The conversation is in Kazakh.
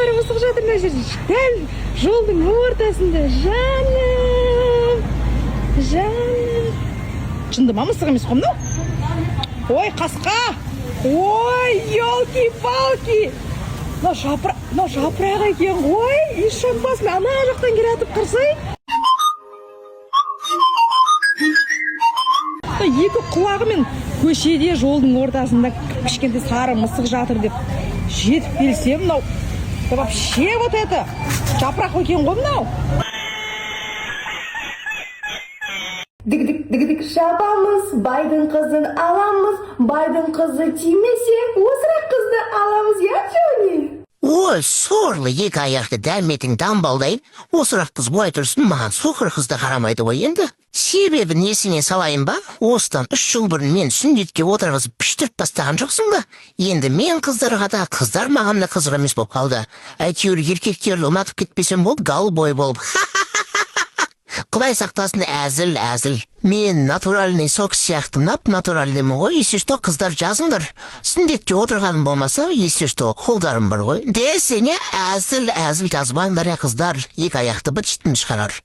бары мысық жатыр мына жерде. Дәл жолдың ортасында. Жаным. Шынды ма мысық емес қой мынау? Ой, қасқа. Ой, елки-палки. Мынау жапырақ екен ғой. Ишанбасын ана жақтан келатып қырсай. Екі құлағымен көшеде жолдың ортасында кішкентай сары мысық жатыр деп жетіп келсем, мынау вообще вот это жапырақ екен ғой мынау. Дік шабамыз, байдың қызын аламыз, байдың қызы тимесе, осырақ қызды аламыз, я Джони? Ой, сорлы екі аяқты дәметің дамбалдайын, осырақ қыз бұлай тұрсын, маған соқыр қызды қарамайды ғой енді. Себебі несіне салайын ба? Осыдан 3 жыл бұрын мен сүндетке отырғызып піштіріп тастаған жоқсың ба? Енді мен қыздарға да, қыздар маған да қызық емес болып қалды. Әйтеуір еркектерді ұнатып кетпесем болды, гал бой болып. Құдай сақтасын, әзіл. Мен натуральный сок сияқты натуральныймын ғой, если что қыздар жазыңдар. Сүндетке отырғаным болмаса, если что қолдарым бар ғой. Десене әзіл жазбаңдар я қыздар, екі аяқты бітшіттін шығарар.